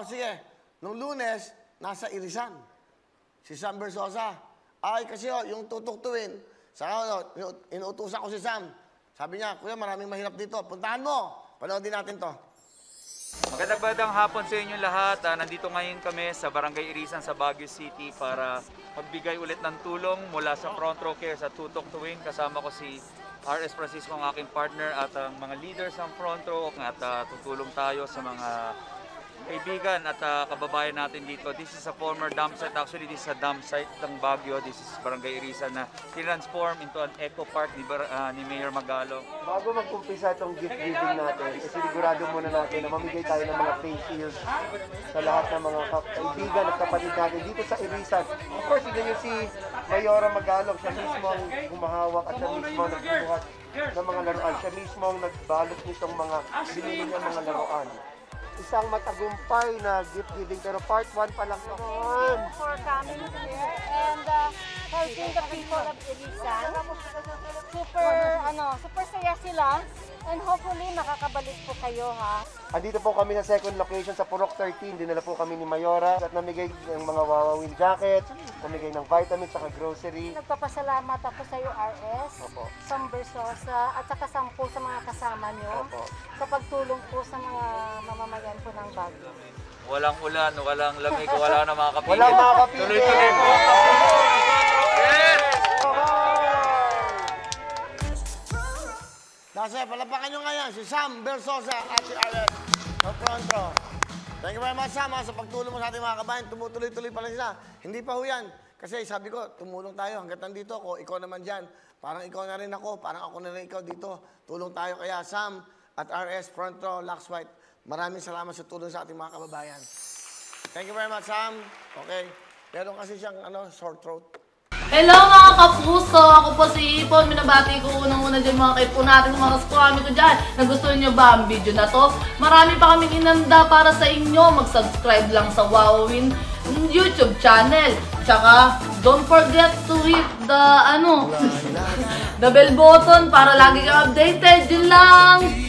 Sige. Nung Lunes, nasa Irisan. Si Sam Bersosa. Ay, kasi yung tutuktuin, saka inuutusan ko si Sam. Sabi niya, Kuya, maraming mahirap dito. Puntahan mo. Panoodin natin to. Magandang hapon sa inyo lahat. Nandito ngayon kami sa Barangay Irisan sa Baguio City para magbigay ulit ng tulong mula sa Front Row Care sa Tutok Tuwing. Kasama ko si RS Francisco, ang aking partner, at ang mga leaders ng Front Row. At tutulong tayo sa mga kaibigan at kababayan natin dito. This is a former dump site. Actually, this is a dump site ng Baguio. This is Barangay Irisan na tinransform into an eco park ni Mayor Magalong. Bago mag-umpisa itong gift giving natin, sigurado muna natin na mamigay tayo ng mga face shields sa lahat ng mga kaibigan at kapatid natin dito sa Irisan. Of course, yun yung si Mayora Magalong. Siya mismo ang humahawak at siya mismo ang nagbubuhat ng mga laruan. Siya mismo ang nagbalot nitong mga binili niyang mga laruan. Isang matagumpay na gift giving, pero part 1 pa lang naman. For coming here and helping the people of Irisan. Super saya sila. And hopefully makakabalik po kayo, ha. Andito po kami sa second location sa Purok 13. Dinala po kami ni Mayora at namigay ng mga wawawin jackets, namigay ng vitamins at grocery. Nagpapasalamat ako sa iyo, RS, Sam Bersosa, at saka sampu sa mga kasama nyo. Sa pagtulong po sa mga mamamayan po ng Baguio. Walang ulan, walang lamig, wala na mga kapigil. Walang mga kapigil. Tuloy-tuloy po. Yes! Kasi palapakan nyo ngayon si Sam Bersosa at si RS sa Front Row. Thank you very much, Sam, sa pagtulong mo sa ating mga kabayan. Tumutuloy-tuloy pa lang sila. Hindi pa ho yan. Kasi sabi ko, tumulong tayo hanggat nandito ako. Ikaw naman dyan. Parang ikaw na rin ako. Parang ako na rin ikaw dito. Tulong tayo. Kaya Sam at RS, Front Row, Lux White, maraming salamat sa tulong sa ating mga kababayan. Thank you very much, Sam. Okay. Meron kasi siyang sore throat. Hello mga kapuso! Ako po si Ipon. Minabati ko unang-una dyan mga kaipo natin, mga kaskwami ko dyan. Nagustuhan nyo ba ang video na to? Marami pa kaming inanda para sa inyo. Mag-subscribe lang sa Wowin YouTube channel. Tsaka, don't forget to hit the, the bell button para lagi ka updated. Yun lang!